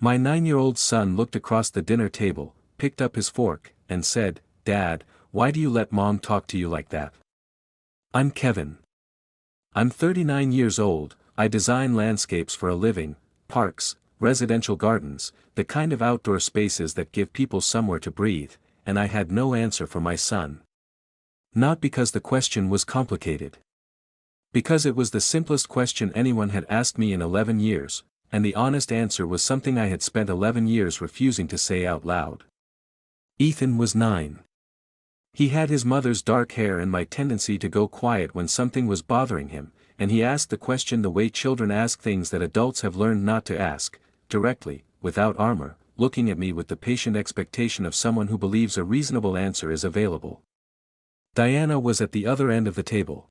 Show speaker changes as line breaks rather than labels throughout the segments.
My 9-year-old son looked across the dinner table, picked up his fork, and said, "Dad, why do you let Mom talk to you like that?" I'm Kevin. I'm 39 years old, I design landscapes for a living, parks, residential gardens, the kind of outdoor spaces that give people somewhere to breathe, and I had no answer for my son. Not because the question was complicated. Because it was the simplest question anyone had asked me in 11 years, and the honest answer was something I had spent 11 years refusing to say out loud. Ethan was 9. He had his mother's dark hair and my tendency to go quiet when something was bothering him, and he asked the question the way children ask things that adults have learned not to ask, directly, without armor, looking at me with the patient expectation of someone who believes a reasonable answer is available. Diana was at the other end of the table.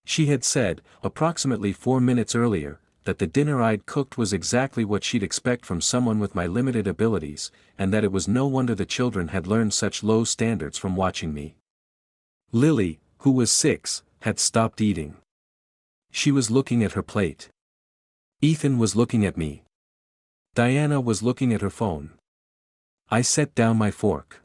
She had said, approximately 4 minutes earlier, that the dinner I'd cooked was exactly what she'd expect from someone with my limited abilities, and that it was no wonder the children had learned such low standards from watching me. Lily, who was 6, had stopped eating. She was looking at her plate. Ethan was looking at me. Diana was looking at her phone. I set down my fork.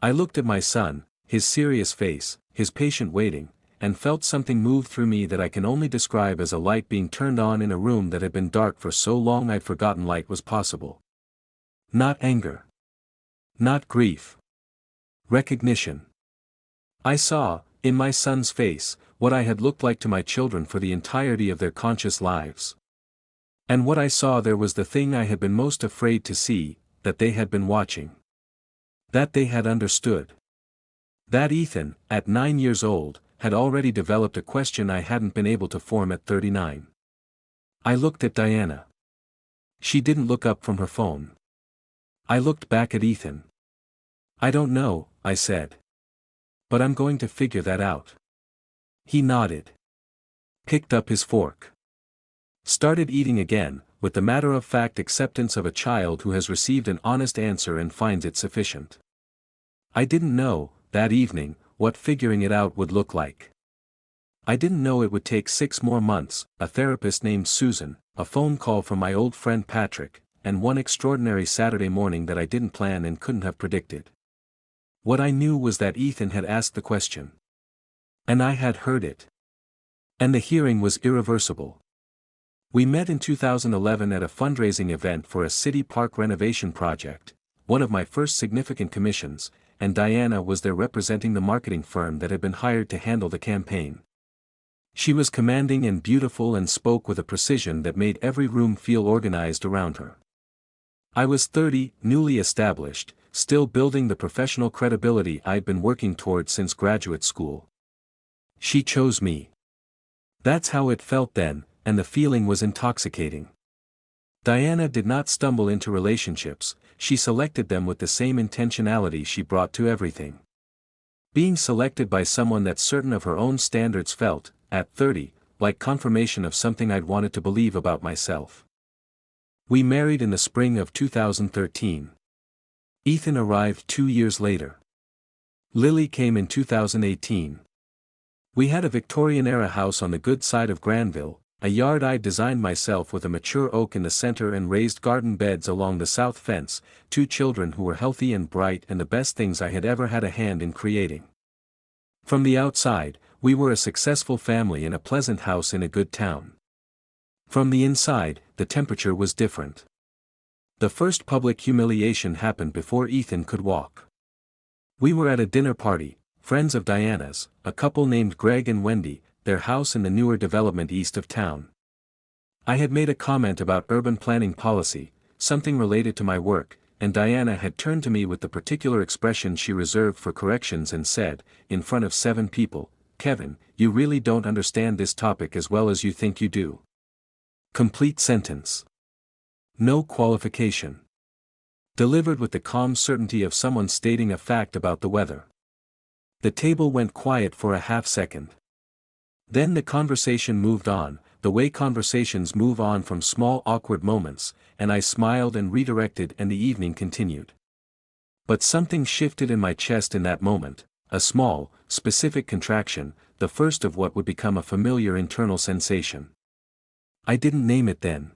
I looked at my son, his serious face, his patient waiting, and felt something move through me that I can only describe as a light being turned on in a room that had been dark for so long I'd forgotten light was possible. Not anger. Not grief. Recognition. I saw, in my son's face, what I had looked like to my children for the entirety of their conscious lives. And what I saw there was the thing I had been most afraid to see, that they had been watching. That they had understood. That Ethan, at 9 years old, had already developed a question I hadn't been able to form at 39. I looked at Diana. She didn't look up from her phone. I looked back at Ethan. "I don't know," I said. "But I'm going to figure that out." He nodded. Picked up his fork. Started eating again, with the matter-of-fact acceptance of a child who has received an honest answer and finds it sufficient. I didn't know, that evening, what figuring it out would look like. I didn't know it would take 6 more months, a therapist named Susan, a phone call from my old friend Patrick, and one extraordinary Saturday morning that I didn't plan and couldn't have predicted. What I knew was that Ethan had asked the question. And I had heard it. And the hearing was irreversible. We met in 2011 at a fundraising event for a city park renovation project, one of my first significant commissions, and Diana was there representing the marketing firm that had been hired to handle the campaign. She was commanding and beautiful and spoke with a precision that made every room feel organized around her. I was 30, newly established, still building the professional credibility I'd been working toward since graduate school. She chose me. That's how it felt then, and the feeling was intoxicating. Diana did not stumble into relationships, she selected them with the same intentionality she brought to everything. Being selected by someone that's certain of her own standards felt, at 30, like confirmation of something I'd wanted to believe about myself. We married in the spring of 2013. Ethan arrived 2 years later. Lily came in 2018. We had a Victorian-era house on the good side of Granville, a yard I'd designed myself with a mature oak in the center and raised garden beds along the south fence, 2 children who were healthy and bright and the best things I had ever had a hand in creating. From the outside, we were a successful family in a pleasant house in a good town. From the inside, the temperature was different. The first public humiliation happened before Ethan could walk. We were at a dinner party, friends of Diana's, a couple named Greg and Wendy, their house in the newer development east of town. I had made a comment about urban planning policy, something related to my work, and Diana had turned to me with the particular expression she reserved for corrections and said, in front of 7 people, "Kevin, you really don't understand this topic as well as you think you do." Complete sentence. No qualification. Delivered with the calm certainty of someone stating a fact about the weather. The table went quiet for a half-second. Then the conversation moved on, the way conversations move on from small awkward moments, and I smiled and redirected and the evening continued. But something shifted in my chest in that moment, a small, specific contraction, the first of what would become a familiar internal sensation. I didn't name it then.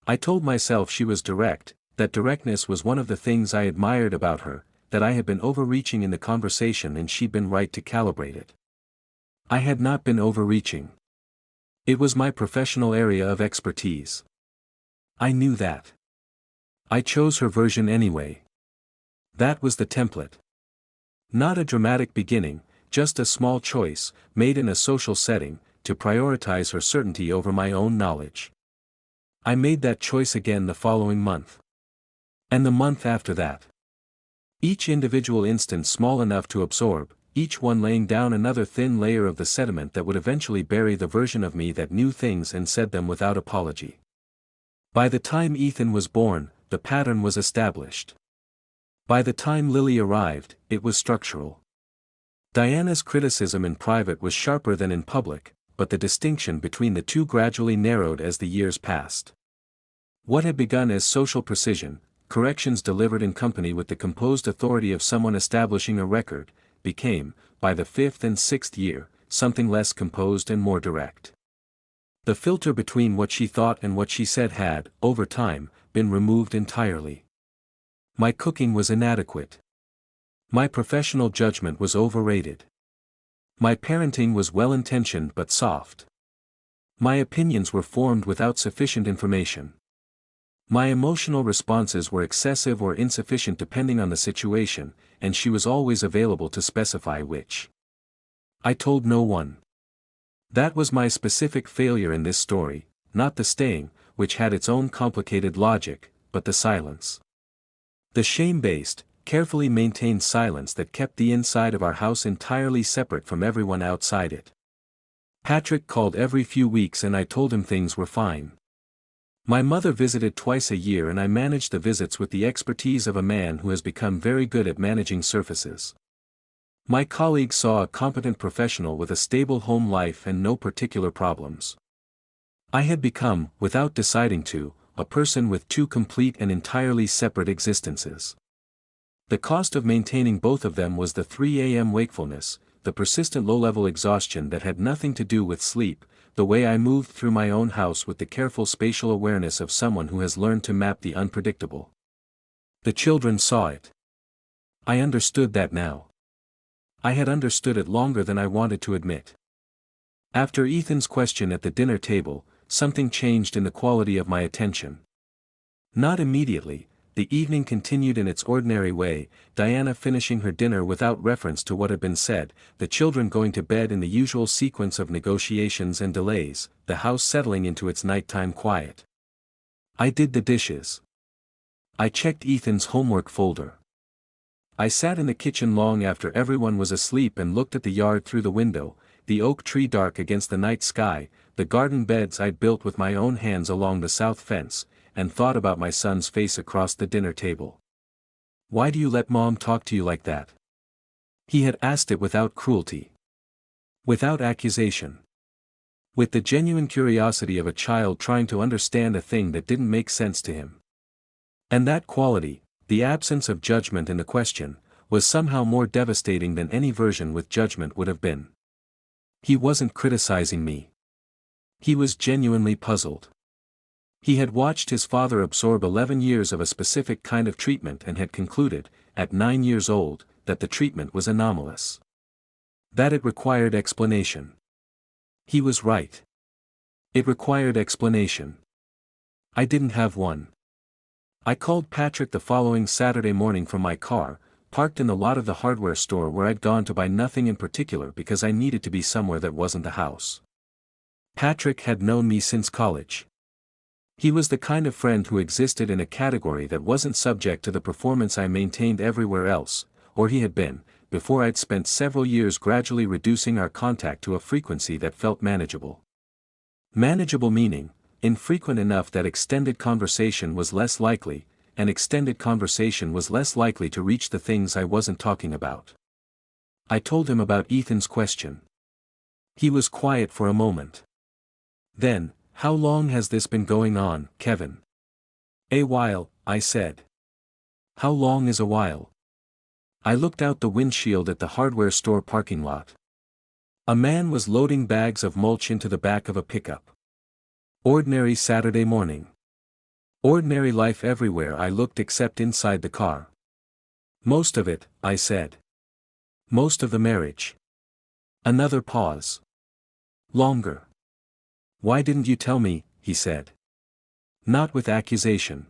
I told myself she was direct, that directness was one of the things I admired about her, that I had been overreaching in the conversation and she'd been right to calibrate it. I had not been overreaching. It was my professional area of expertise. I knew that. I chose her version anyway. That was the template. Not a dramatic beginning, just a small choice, made in a social setting, to prioritize her certainty over my own knowledge. I made that choice again the following month. And the month after that. Each individual instance small enough to absorb, each one laying down another thin layer of the sediment that would eventually bury the version of me that knew things and said them without apology. By the time Ethan was born, the pattern was established. By the time Lily arrived, it was structural. Diana's criticism in private was sharper than in public, but the distinction between the two gradually narrowed as the years passed. What had begun as social precision, corrections delivered in company with the composed authority of someone establishing a record, became, by the 5th and 6th year, something less composed and more direct. The filter between what she thought and what she said had, over time, been removed entirely. My cooking was inadequate. My professional judgment was overrated. My parenting was well-intentioned but soft. My opinions were formed without sufficient information. My emotional responses were excessive or insufficient depending on the situation, and she was always available to specify which. I told no one. That was my specific failure in this story, not the staying, which had its own complicated logic, but the silence. The shame-based, carefully maintained silence that kept the inside of our house entirely separate from everyone outside it. Patrick called every few weeks and I told him things were fine. My mother visited twice a year and I managed the visits with the expertise of a man who has become very good at managing surfaces. My colleagues saw a competent professional with a stable home life and no particular problems. I had become, without deciding to, a person with two complete and entirely separate existences. The cost of maintaining both of them was the 3 a.m. wakefulness, the persistent low-level exhaustion that had nothing to do with sleep, the way I moved through my own house with the careful spatial awareness of someone who has learned to map the unpredictable. The children saw it. I understood that now. I had understood it longer than I wanted to admit. After Ethan's question at the dinner table, something changed in the quality of my attention. Not immediately. The evening continued in its ordinary way, Diana finishing her dinner without reference to what had been said, the children going to bed in the usual sequence of negotiations and delays, the house settling into its nighttime quiet. I did the dishes. I checked Ethan's homework folder. I sat in the kitchen long after everyone was asleep and looked at the yard through the window, the oak tree dark against the night sky, the garden beds I'd built with my own hands along the south fence, and thought about my son's face across the dinner table. "Why do you let Mom talk to you like that?" He had asked it without cruelty. Without accusation. With the genuine curiosity of a child trying to understand a thing that didn't make sense to him. And that quality, the absence of judgment in the question, was somehow more devastating than any version with judgment would have been. He wasn't criticizing me. He was genuinely puzzled. He had watched his father absorb 11 years of a specific kind of treatment and had concluded, at 9 years old, that the treatment was anomalous. That it required explanation. He was right. It required explanation. I didn't have one. I called Patrick the following Saturday morning from my car, parked in the lot of the hardware store where I'd gone to buy nothing in particular because I needed to be somewhere that wasn't the house. Patrick had known me since college. He was the kind of friend who existed in a category that wasn't subject to the performance I maintained everywhere else, or he had been, before I'd spent several years gradually reducing our contact to a frequency that felt manageable. Manageable meaning, infrequent enough that extended conversation was less likely, and extended conversation was less likely to reach the things I wasn't talking about. I told him about Ethan's question. He was quiet for a moment. Then, "How long has this been going on, Kevin?" "A while," I said. "How long is a while?" I looked out the windshield at the hardware store parking lot. A man was loading bags of mulch into the back of a pickup. Ordinary Saturday morning. Ordinary life everywhere I looked except inside the car. Most of it, I said. Most of the marriage. Another pause. Longer. Why didn't you tell me, he said. Not with accusation.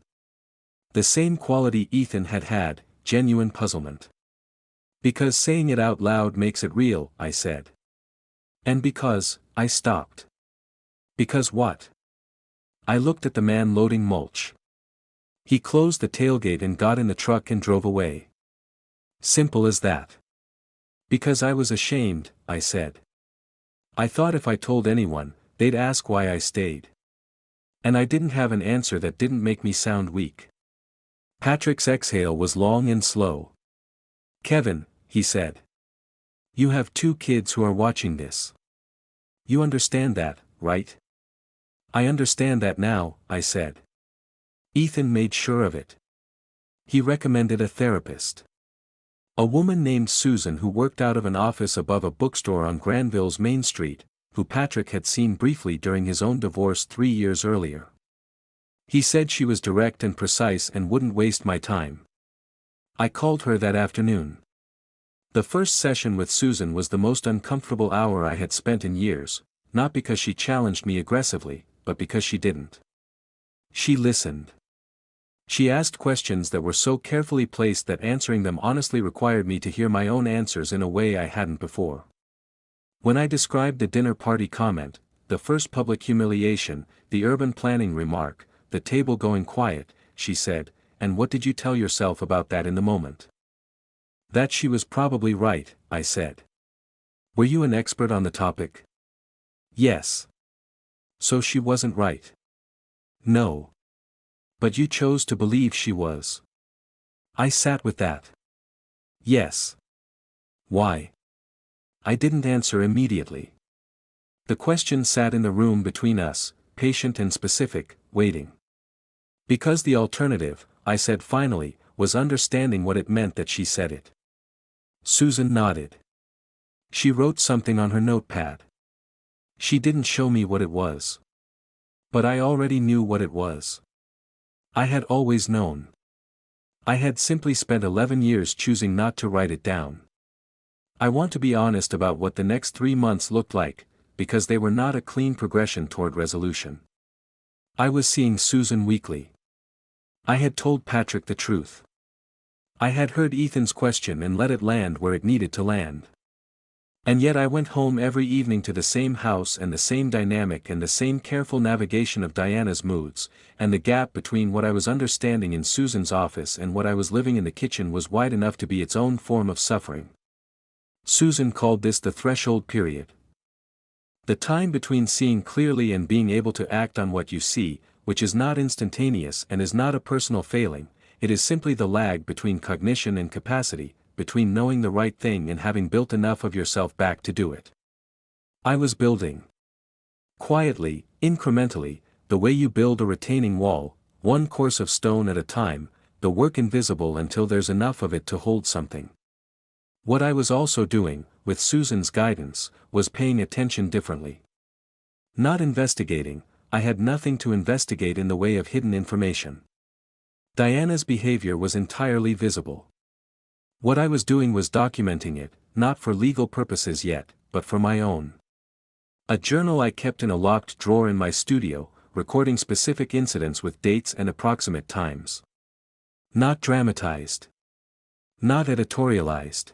The same quality Ethan had had, genuine puzzlement. Because saying it out loud makes it real, I said. And because, I stopped. Because what? I looked at the man loading mulch. He closed the tailgate and got in the truck and drove away. Simple as that. Because I was ashamed, I said. I thought if I told anyone, they'd ask why I stayed. And I didn't have an answer that didn't make me sound weak. Patrick's exhale was long and slow. Kevin, he said. You have 2 kids who are watching this. You understand that, right? I understand that now, I said. Ethan made sure of it. He recommended a therapist. A woman named Susan who worked out of an office above a bookstore on Granville's Main Street, who Patrick had seen briefly during his own divorce 3 years earlier. He said she was direct and precise and wouldn't waste my time. I called her that afternoon. The first session with Susan was the most uncomfortable hour I had spent in years, not because she challenged me aggressively, but because she didn't. She listened. She asked questions that were so carefully placed that answering them honestly required me to hear my own answers in a way I hadn't before. When I described the dinner party comment, the first public humiliation, the urban planning remark, the table going quiet, she said, "And what did you tell yourself about that in the moment?" That she was probably right, I said. Were you an expert on the topic? Yes. So she wasn't right? No. But you chose to believe she was. I sat with that. Yes. Why? I didn't answer immediately. The question sat in the room between us, patient and specific, waiting. Because the alternative, I said finally, was understanding what it meant that she said it. Susan nodded. She wrote something on her notepad. She didn't show me what it was. But I already knew what it was. I had always known. I had simply spent 11 years choosing not to write it down. I want to be honest about what the next 3 months looked like, because they were not a clean progression toward resolution. I was seeing Susan weekly. I had told Patrick the truth. I had heard Ethan's question and let it land where it needed to land. And yet I went home every evening to the same house and the same dynamic and the same careful navigation of Diana's moods, and the gap between what I was understanding in Susan's office and what I was living in the kitchen was wide enough to be its own form of suffering. Susan called this the threshold period. The time between seeing clearly and being able to act on what you see, which is not instantaneous and is not a personal failing, it is simply the lag between cognition and capacity, between knowing the right thing and having built enough of yourself back to do it. I was building. Quietly, incrementally, the way you build a retaining wall, one course of stone at a time, the work invisible until there's enough of it to hold something. What I was also doing, with Susan's guidance, was paying attention differently. Not investigating, I had nothing to investigate in the way of hidden information. Diana's behavior was entirely visible. What I was doing was documenting it, not for legal purposes yet, but for my own. A journal I kept in a locked drawer in my studio, recording specific incidents with dates and approximate times. Not dramatized. Not editorialized.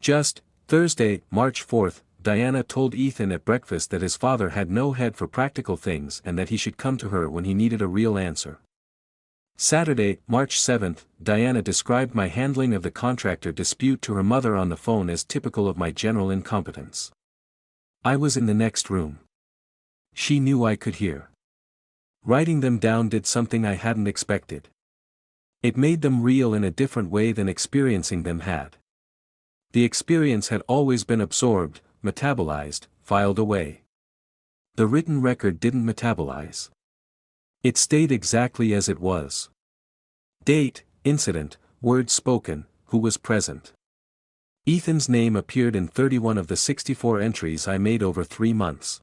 Just, Thursday, March 4th, Diana told Ethan at breakfast that his father had no head for practical things and that he should come to her when he needed a real answer. Saturday, March 7th, Diana described my handling of the contractor dispute to her mother on the phone as typical of my general incompetence. I was in the next room. She knew I could hear. Writing them down did something I hadn't expected. It made them real in a different way than experiencing them had. The experience had always been absorbed, metabolized, filed away. The written record didn't metabolize. It stayed exactly as it was. Date, incident, words spoken, who was present. Ethan's name appeared in 31 of the 64 entries I made over 3 months.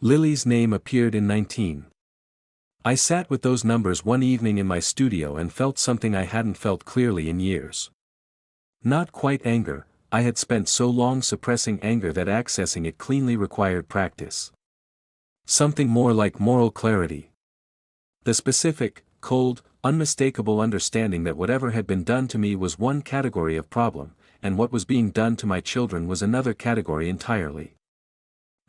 Lily's name appeared in 19. I sat with those numbers one evening in my studio and felt something I hadn't felt clearly in years. Not quite anger, I had spent so long suppressing anger that accessing it cleanly required practice. Something more like moral clarity. The specific, cold, unmistakable understanding that whatever had been done to me was one category of problem, and what was being done to my children was another category entirely.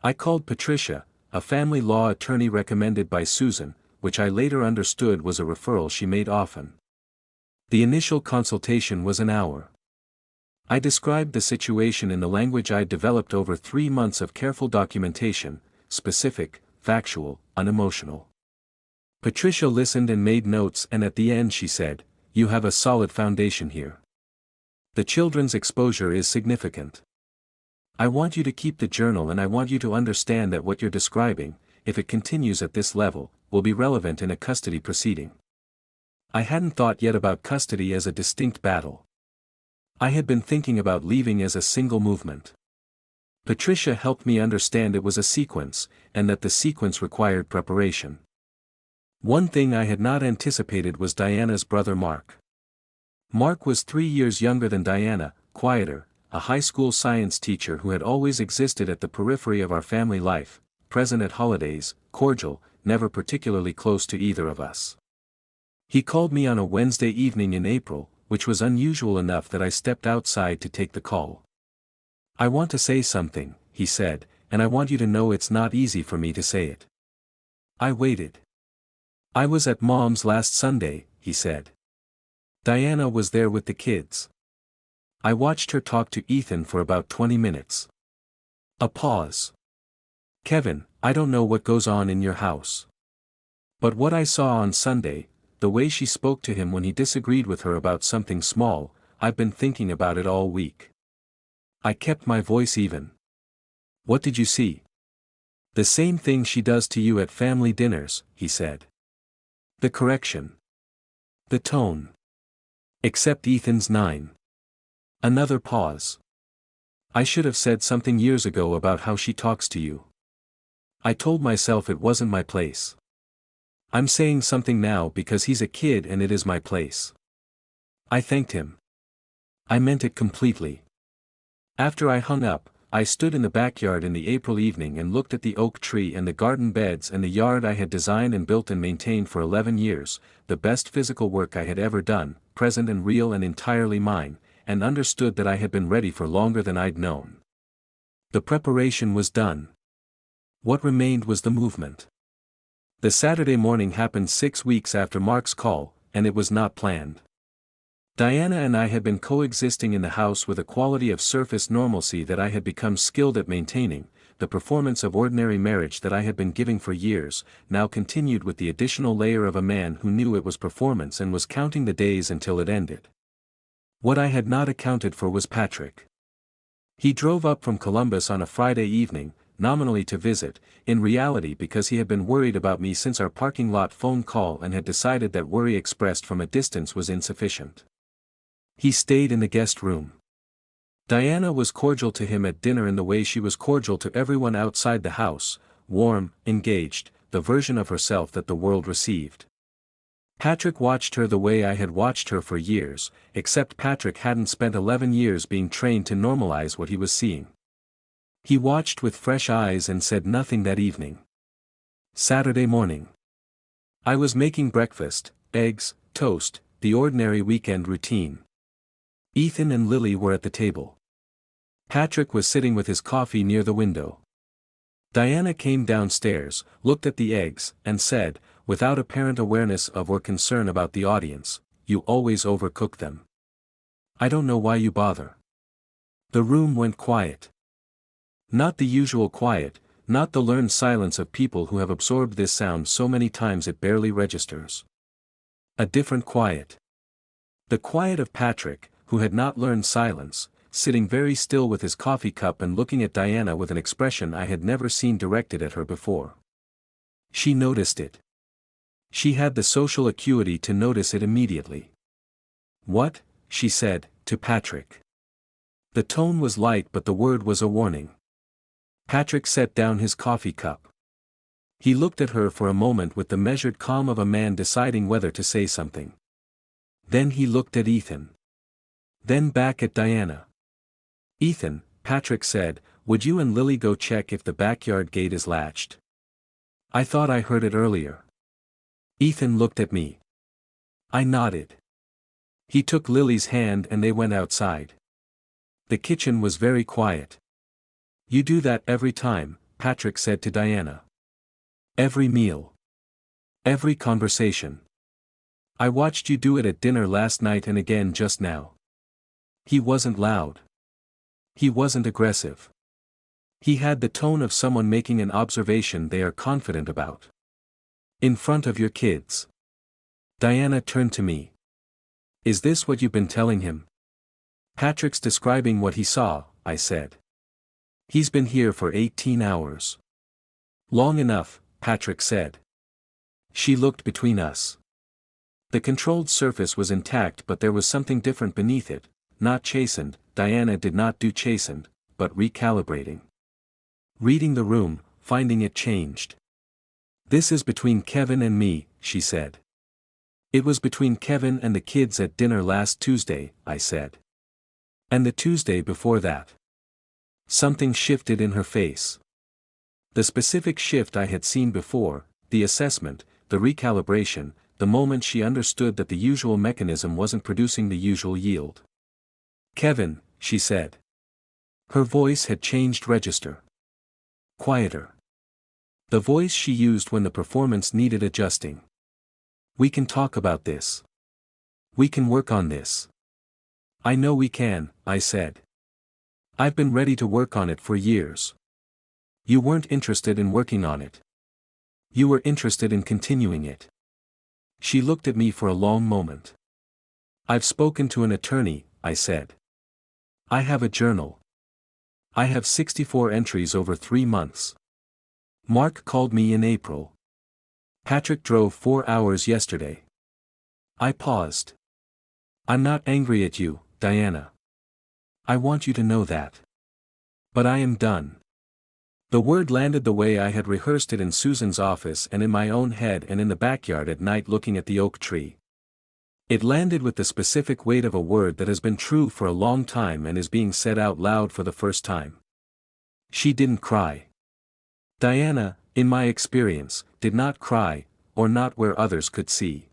I called Patricia, a family law attorney recommended by Susan, which I later understood was a referral she made often. The initial consultation was an hour. I described the situation in the language I'd developed over 3 months of careful documentation, specific, factual, unemotional. Patricia listened and made notes, and at the end she said, "You have a solid foundation here. The children's exposure is significant. I want you to keep the journal, and I want you to understand that what you're describing, if it continues at this level, will be relevant in a custody proceeding." I hadn't thought yet about custody as a distinct battle. I had been thinking about leaving as a single movement. Patricia helped me understand it was a sequence, and that the sequence required preparation. One thing I had not anticipated was Diana's brother Mark. Mark was 3 years younger than Diana, quieter, a high school science teacher who had always existed at the periphery of our family life, present at holidays, cordial, never particularly close to either of us. He called me on a Wednesday evening in April, which was unusual enough that I stepped outside to take the call. "I want to say something," he said, "and I want you to know it's not easy for me to say it." I waited. "I was at Mom's last Sunday," he said. "Diana was there with the kids. I watched her talk to Ethan for about 20 minutes. A pause. Kevin, I don't know what goes on in your house. But what I saw on Sunday, the way she spoke to him when he disagreed with her about something small, I've been thinking about it all week." I kept my voice even. "What did you see?" "The same thing she does to you at family dinners," he said. "The correction. The tone. Except Ethan's 9. Another pause. "I should have said something years ago about how she talks to you. I told myself it wasn't my place. I'm saying something now because he's a kid and it is my place." I thanked him. I meant it completely. After I hung up, I stood in the backyard in the April evening and looked at the oak tree and the garden beds and the yard I had designed and built and maintained for 11 years, the best physical work I had ever done, present and real and entirely mine, and understood that I had been ready for longer than I'd known. The preparation was done. What remained was the movement. The Saturday morning happened 6 weeks after Mark's call, and it was not planned. Diana and I had been coexisting in the house with a quality of surface normalcy that I had become skilled at maintaining. The performance of ordinary marriage that I had been giving for years, now continued with the additional layer of a man who knew it was performance and was counting the days until it ended. What I had not accounted for was Patrick. He drove up from Columbus on a Friday evening, nominally to visit, in reality because he had been worried about me since our parking lot phone call and had decided that worry expressed from a distance was insufficient. He stayed in the guest room. Diana was cordial to him at dinner in the way she was cordial to everyone outside the house, warm, engaged, the version of herself that the world received. Patrick watched her the way I had watched her for years, except Patrick hadn't spent 11 years being trained to normalize what he was seeing. He watched with fresh eyes and said nothing that evening. Saturday morning. I was making breakfast, eggs, toast, the ordinary weekend routine. Ethan and Lily were at the table. Patrick was sitting with his coffee near the window. Diana came downstairs, looked at the eggs, and said, without apparent awareness of or concern about the audience, "You always overcook them. I don't know why you bother." The room went quiet. Not the usual quiet, not the learned silence of people who have absorbed this sound so many times it barely registers. A different quiet. The quiet of Patrick, who had not learned silence, sitting very still with his coffee cup and looking at Diana with an expression I had never seen directed at her before. She noticed it. She had the social acuity to notice it immediately. "What?" she said, to Patrick. The tone was light but the word was a warning. Patrick set down his coffee cup. He looked at her for a moment with the measured calm of a man deciding whether to say something. Then he looked at Ethan. Then back at Diana. "Ethan," Patrick said, "would you and Lily go check if the backyard gate is latched? I thought I heard it earlier." Ethan looked at me. I nodded. He took Lily's hand and they went outside. The kitchen was very quiet. "You do that every time," Patrick said to Diana. "Every meal. Every conversation. I watched you do it at dinner last night and again just now." He wasn't loud. He wasn't aggressive. He had the tone of someone making an observation they are confident about. "In front of your kids." Diana turned to me. "Is this what you've been telling him?" "Patrick's describing what he saw," I said. "He's been here for 18 hours. "Long enough," Patrick said. She looked between us. The controlled surface was intact but there was something different beneath it, not chastened. Diana did not do chastened, but recalibrating. Reading the room, finding it changed. "This is between Kevin and me," she said. "It was between Kevin and the kids at dinner last Tuesday," I said. "And the Tuesday before that." Something shifted in her face. The specific shift I had seen before, the assessment, the recalibration, the moment she understood that the usual mechanism wasn't producing the usual yield. "Kevin," she said. Her voice had changed register. Quieter. The voice she used when the performance needed adjusting. "We can talk about this. We can work on this." "I know we can," I said. "I've been ready to work on it for years." "You weren't interested in working on it. You were interested in continuing it." She looked at me for a long moment. "I've spoken to an attorney," I said. "I have a journal. I have 64 entries over 3 months. Mark called me in April. Patrick drove 4 hours yesterday." I paused. "I'm not angry at you, Diana. I want you to know that. But I am done." The word landed the way I had rehearsed it in Susan's office and in my own head and in the backyard at night looking at the oak tree. It landed with the specific weight of a word that has been true for a long time and is being said out loud for the first time. She didn't cry. Diana, in my experience, did not cry, or not where others could see.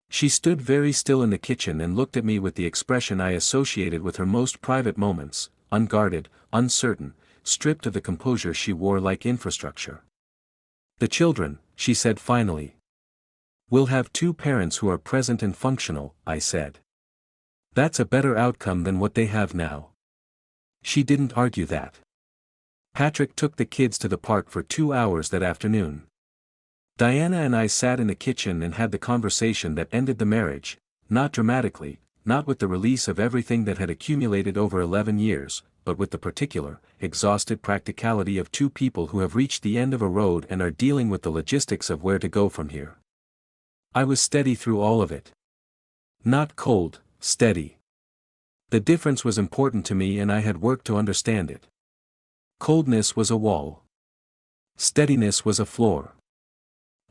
She stood very still in the kitchen and looked at me with the expression I associated with her most private moments, unguarded, uncertain, stripped of the composure she wore like infrastructure. "The children," she said finally. "Will have 2 parents who are present and functional," I said. "That's a better outcome than what they have now." She didn't argue that. Patrick took the kids to the park for 2 hours that afternoon. Diana and I sat in the kitchen and had the conversation that ended the marriage, not dramatically, not with the release of everything that had accumulated over 11 years, but with the particular, exhausted practicality of 2 people who have reached the end of a road and are dealing with the logistics of where to go from here. I was steady through all of it. Not cold, steady. The difference was important to me and I had worked to understand it. Coldness was a wall. Steadiness was a floor.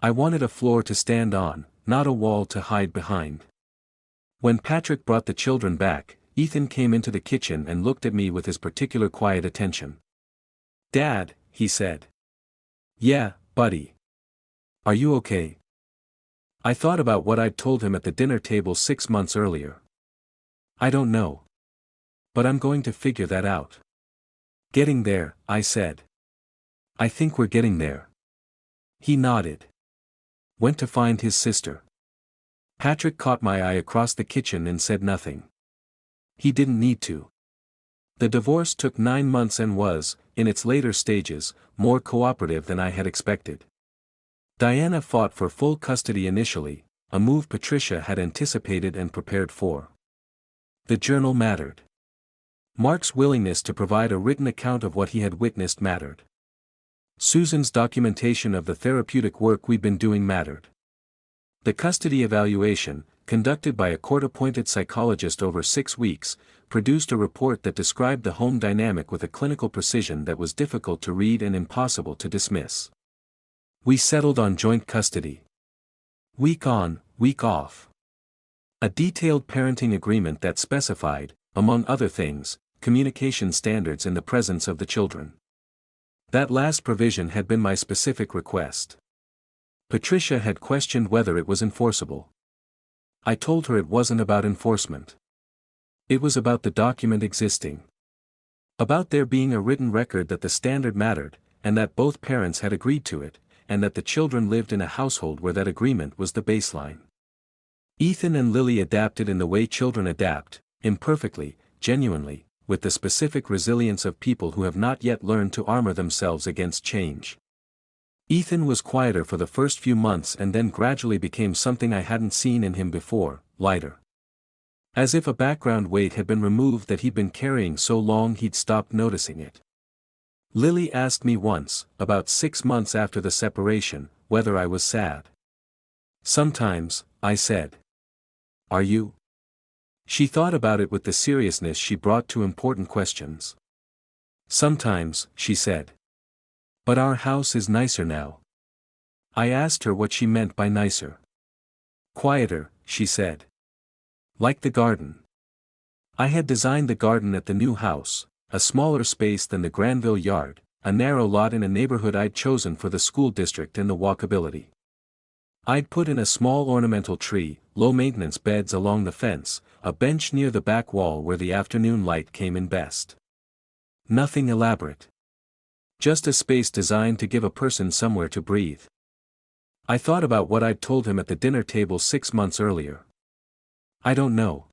I wanted a floor to stand on, not a wall to hide behind. When Patrick brought the children back, Ethan came into the kitchen and looked at me with his particular quiet attention. "Dad," he said. "Yeah, buddy. Are you okay?" I thought about what I'd told him at the dinner table 6 months earlier. "I don't know. But I'm going to figure that out." "Getting there," I said. "I think we're getting there." He nodded. Went to find his sister. Patrick caught my eye across the kitchen and said nothing. He didn't need to. The divorce took 9 months and was, in its later stages, more cooperative than I had expected. Diana fought for full custody initially, a move Patricia had anticipated and prepared for. The journal mattered. Mark's willingness to provide a written account of what he had witnessed mattered. Susan's documentation of the therapeutic work we'd been doing mattered. The custody evaluation, conducted by a court-appointed psychologist over 6 weeks, produced a report that described the home dynamic with a clinical precision that was difficult to read and impossible to dismiss. We settled on joint custody. Week on, week off. A detailed parenting agreement that specified, among other things, communication standards in the presence of the children. That last provision had been my specific request. Patricia had questioned whether it was enforceable. I told her it wasn't about enforcement. It was about the document existing. About there being a written record that the standard mattered, and that both parents had agreed to it, and that the children lived in a household where that agreement was the baseline. Ethan and Lily adapted in the way children adapt, imperfectly, genuinely, with the specific resilience of people who have not yet learned to armor themselves against change. Ethan was quieter for the first few months and then gradually became something I hadn't seen in him before, lighter. As if a background weight had been removed that he'd been carrying so long he'd stopped noticing it. Lily asked me once, about 6 months after the separation, whether I was sad. Sometimes, I said. Are you? She thought about it with the seriousness she brought to important questions. Sometimes, she said. But our house is nicer now. I asked her what she meant by nicer. Quieter, she said. Like the garden. I had designed the garden at the new house, a smaller space than the Granville yard, a narrow lot in a neighborhood I'd chosen for the school district and the walkability. I'd put in a small ornamental tree, low-maintenance beds along the fence, a bench near the back wall where the afternoon light came in best. Nothing elaborate. Just a space designed to give a person somewhere to breathe. I thought about what I'd told him at the dinner table 6 months earlier. I don't know.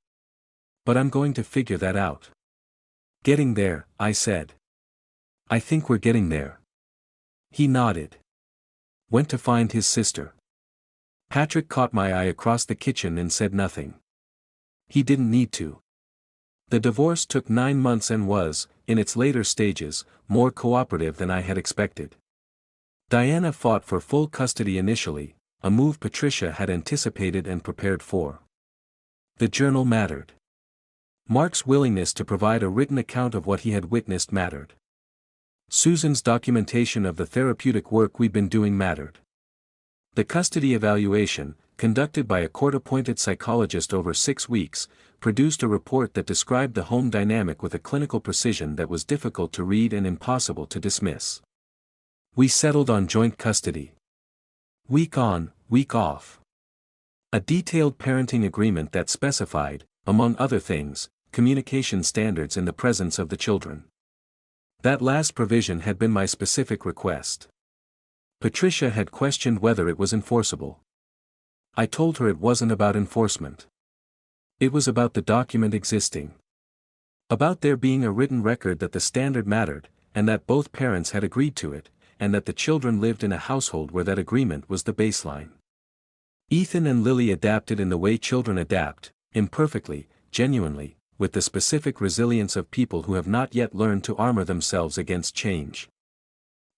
But I'm going to figure that out. Getting there, I said. I think we're getting there. He nodded. Went to find his sister. Patrick caught my eye across the kitchen and said nothing. He didn't need to. The divorce took 9 months and was, in its later stages, more cooperative than I had expected. Diana fought for full custody initially, a move Patricia had anticipated and prepared for. The journal mattered. Mark's willingness to provide a written account of what he had witnessed mattered. Susan's documentation of the therapeutic work we'd been doing mattered. The custody evaluation, conducted by a court-appointed psychologist over 6 weeks, produced a report that described the home dynamic with a clinical precision that was difficult to read and impossible to dismiss. We settled on joint custody. Week on, week off. A detailed parenting agreement that specified, among other things, communication standards in the presence of the children. That last provision had been my specific request. Patricia had questioned whether it was enforceable. I told her it wasn't about enforcement. It was about the document existing. About there being a written record that the standard mattered, and that both parents had agreed to it, and that the children lived in a household where that agreement was the baseline. Ethan and Lily adapted in the way children adapt, imperfectly, genuinely, with the specific resilience of people who have not yet learned to armor themselves against change.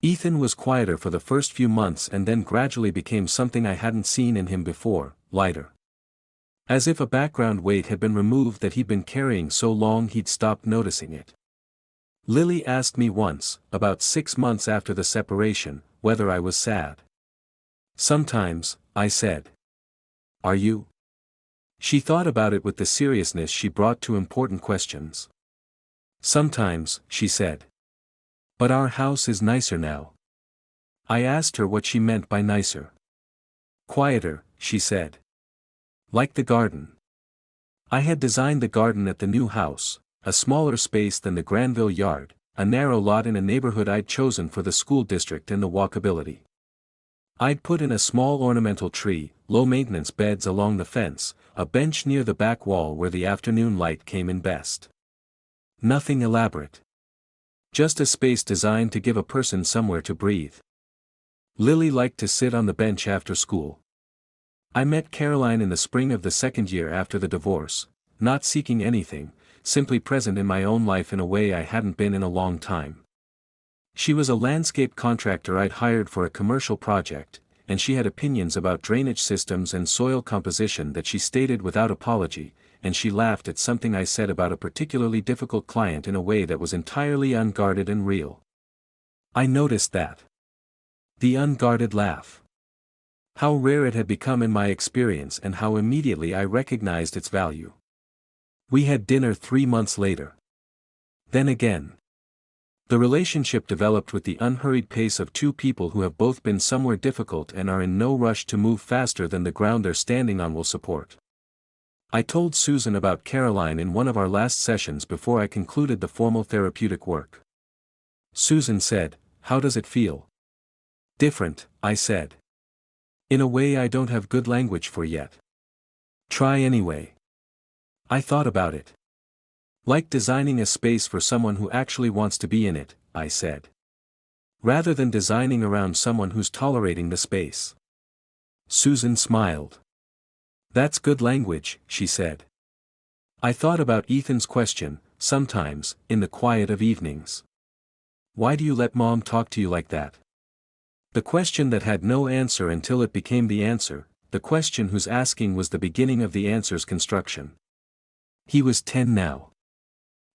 Ethan was quieter for the first few months and then gradually became something I hadn't seen in him before, lighter. As if a background weight had been removed that he'd been carrying so long he'd stopped noticing it. Lily asked me once, about 6 months after the separation, whether I was sad. Sometimes, I said. Are you? She thought about it with the seriousness she brought to important questions. Sometimes, she said. But our house is nicer now. I asked her what she meant by nicer. Quieter, she said. Like the garden. I had designed the garden at the new house, a smaller space than the Granville yard, a narrow lot in a neighborhood I'd chosen for the school district and the walkability. I'd put in a small ornamental tree, low-maintenance beds along the fence, a bench near the back wall where the afternoon light came in best. Nothing elaborate. Just a space designed to give a person somewhere to breathe. Lily liked to sit on the bench after school. I met Caroline in the spring of the second year after the divorce, not seeking anything, simply present in my own life in a way I hadn't been in a long time. She was a landscape contractor I'd hired for a commercial project, and she had opinions about drainage systems and soil composition that she stated without apology, and she laughed at something I said about a particularly difficult client in a way that was entirely unguarded and real. I noticed that. The unguarded laugh. How rare it had become in my experience and how immediately I recognized its value. We had dinner 3 months later. Then again. The relationship developed with the unhurried pace of two people who have both been somewhere difficult and are in no rush to move faster than the ground they're standing on will support. I told Susan about Caroline in one of our last sessions before I concluded the formal therapeutic work. Susan said, "How does it feel?" "Different," I said. "In a way I don't have good language for yet." "Try anyway." I thought about it. "Like designing a space for someone who actually wants to be in it," I said. "Rather than designing around someone who's tolerating the space." Susan smiled. "That's good language," she said. I thought about Ethan's question, sometimes, in the quiet of evenings. "Why do you let Mom talk to you like that?" The question that had no answer until it became the answer, the question whose asking was the beginning of the answer's construction. He was 10 now.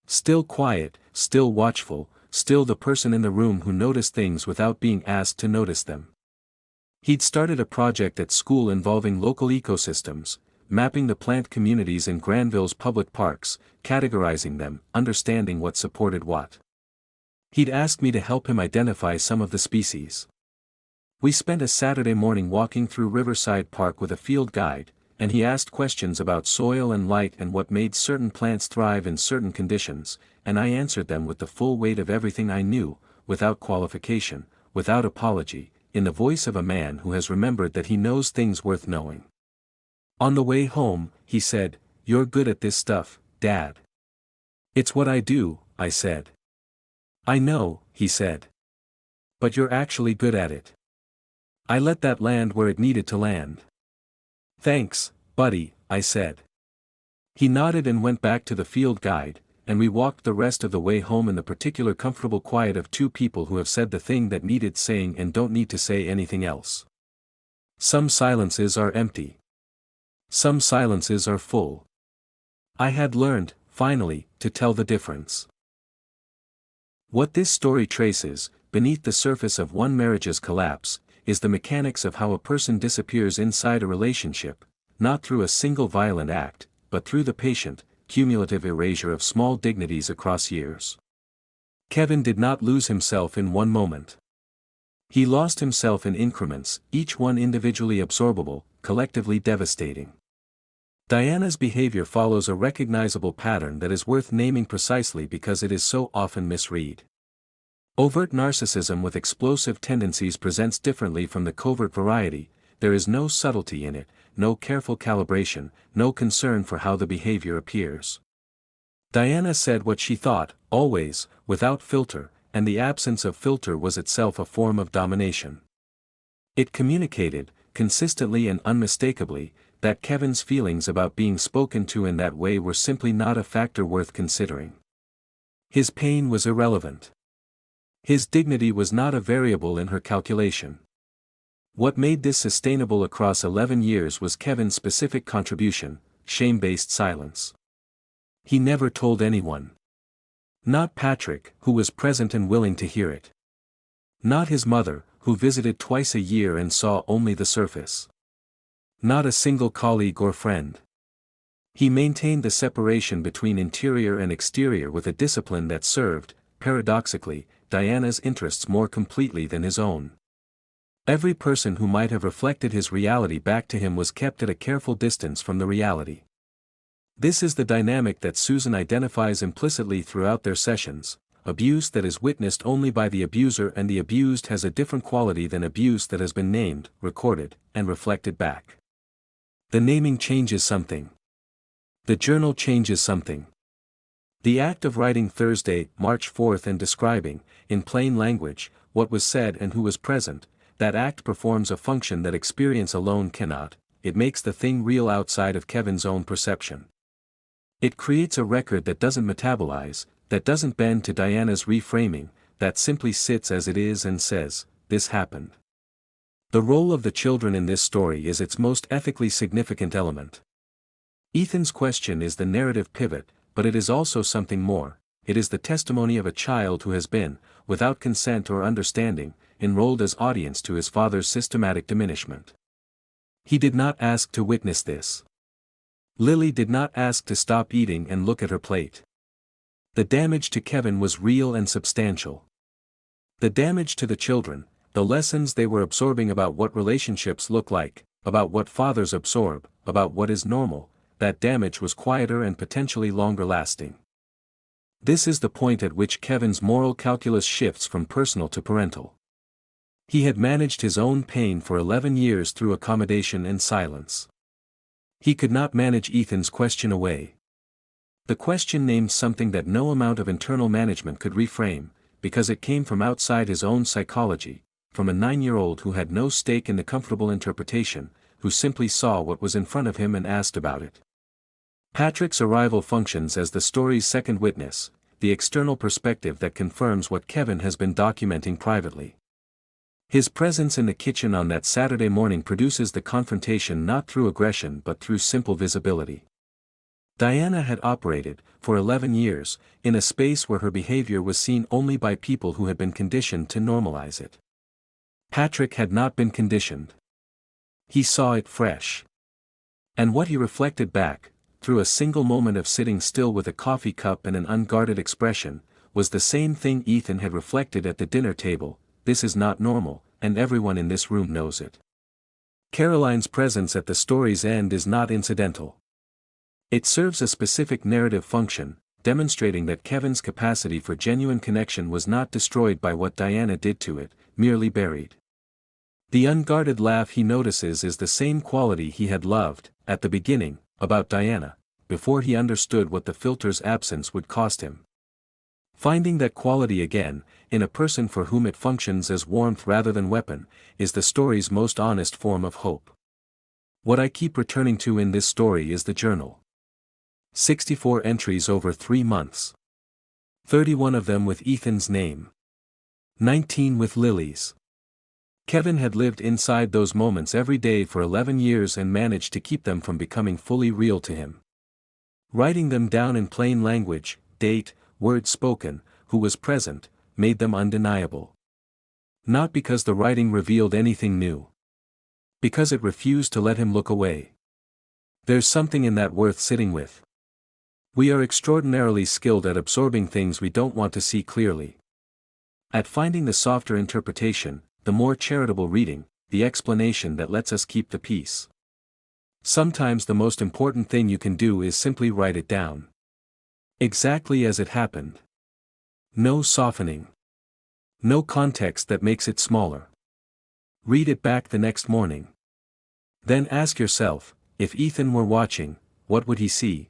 Still quiet, still watchful, still the person in the room who noticed things without being asked to notice them. He'd started a project at school involving local ecosystems, mapping the plant communities in Granville's public parks, categorizing them, understanding what supported what. He'd asked me to help him identify some of the species. We spent a Saturday morning walking through Riverside Park with a field guide, and he asked questions about soil and light and what made certain plants thrive in certain conditions, and I answered them with the full weight of everything I knew, without qualification, without apology, in the voice of a man who has remembered that he knows things worth knowing. On the way home, he said, "You're good at this stuff, Dad." "It's what I do," I said. "I know," he said. "But you're actually good at it." I let that land where it needed to land. "Thanks, buddy," I said. He nodded and went back to the field guide, and we walked the rest of the way home in the particular comfortable quiet of two people who have said the thing that needed saying and don't need to say anything else. Some silences are empty. Some silences are full. I had learned, finally, to tell the difference. What this story traces, beneath the surface of one marriage's collapse, is the mechanics of how a person disappears inside a relationship, not through a single violent act, but through the patient, cumulative erasure of small dignities across years. Kevin did not lose himself in one moment. He lost himself in increments, each one individually absorbable, collectively devastating. Diana's behavior follows a recognizable pattern that is worth naming precisely because it is so often misread. Overt narcissism with explosive tendencies presents differently from the covert variety. There is no subtlety in it, no careful calibration, no concern for how the behavior appears. Diana said what she thought, always, without filter, and the absence of filter was itself a form of domination. It communicated, consistently and unmistakably, that Kevin's feelings about being spoken to in that way were simply not a factor worth considering. His pain was irrelevant. His dignity was not a variable in her calculation. What made this sustainable across 11 years was Kevin's specific contribution, shame-based silence. He never told anyone. Not Patrick, who was present and willing to hear it. Not his mother, who visited twice a year and saw only the surface. Not a single colleague or friend. He maintained the separation between interior and exterior with a discipline that served, paradoxically, Diana's interests more completely than his own. Every person who might have reflected his reality back to him was kept at a careful distance from the reality. This is the dynamic that Susan identifies implicitly throughout their sessions, abuse that is witnessed only by the abuser, and the abused has a different quality than abuse that has been named, recorded, and reflected back. The naming changes something. The journal changes something. The act of writing Thursday, March 4th and describing, in plain language, what was said and who was present, that act performs a function that experience alone cannot. It makes the thing real outside of Kevin's own perception. It creates a record that doesn't metabolize, that doesn't bend to Diana's reframing, that simply sits as it is and says, "This happened." The role of the children in this story is its most ethically significant element. Ethan's question is the narrative pivot, but it is also something more. It is the testimony of a child who has been, without consent or understanding, enrolled as audience to his father's systematic diminishment. He did not ask to witness this. Lily did not ask to stop eating and look at her plate. The damage to Kevin was real and substantial. The damage to the children, the lessons they were absorbing about what relationships look like, about what fathers absorb, about what is normal, that damage was quieter and potentially longer lasting. This is the point at which Kevin's moral calculus shifts from personal to parental. He had managed his own pain for 11 years through accommodation and silence. He could not manage Ethan's question away. The question named something that no amount of internal management could reframe, because it came from outside his own psychology, from a 9-year-old who had no stake in the comfortable interpretation, who simply saw what was in front of him and asked about it. Patrick's arrival functions as the story's second witness, the external perspective that confirms what Kevin has been documenting privately. His presence in the kitchen on that Saturday morning produces the confrontation not through aggression but through simple visibility. Diana had operated, for 11 years, in a space where her behavior was seen only by people who had been conditioned to normalize it. Patrick had not been conditioned. He saw it fresh. And what he reflected back, through a single moment of sitting still with a coffee cup and an unguarded expression, was the same thing Ethan had reflected at the dinner table: this is not normal, and everyone in this room knows it. Caroline's presence at the story's end is not incidental. It serves a specific narrative function, demonstrating that Kevin's capacity for genuine connection was not destroyed by what Diana did to it, merely buried. The unguarded laugh he notices is the same quality he had loved, at the beginning, about Diana, before he understood what the filter's absence would cost him. Finding that quality again, in a person for whom it functions as warmth rather than weapon, is the story's most honest form of hope. What I keep returning to in this story is the journal. 64 entries over 3 months. 31 of them with Ethan's name. 19 with Lily's. Kevin had lived inside those moments every day for 11 years and managed to keep them from becoming fully real to him. Writing them down in plain language, date, words spoken, who was present, made them undeniable. Not because the writing revealed anything new. Because it refused to let him look away. There's something in that worth sitting with. We are extraordinarily skilled at absorbing things we don't want to see clearly. At finding the softer interpretation, the more charitable reading, the explanation that lets us keep the peace. Sometimes the most important thing you can do is simply write it down. Exactly as it happened. No softening. No context that makes it smaller. Read it back the next morning. Then ask yourself, if Ethan were watching, what would he see?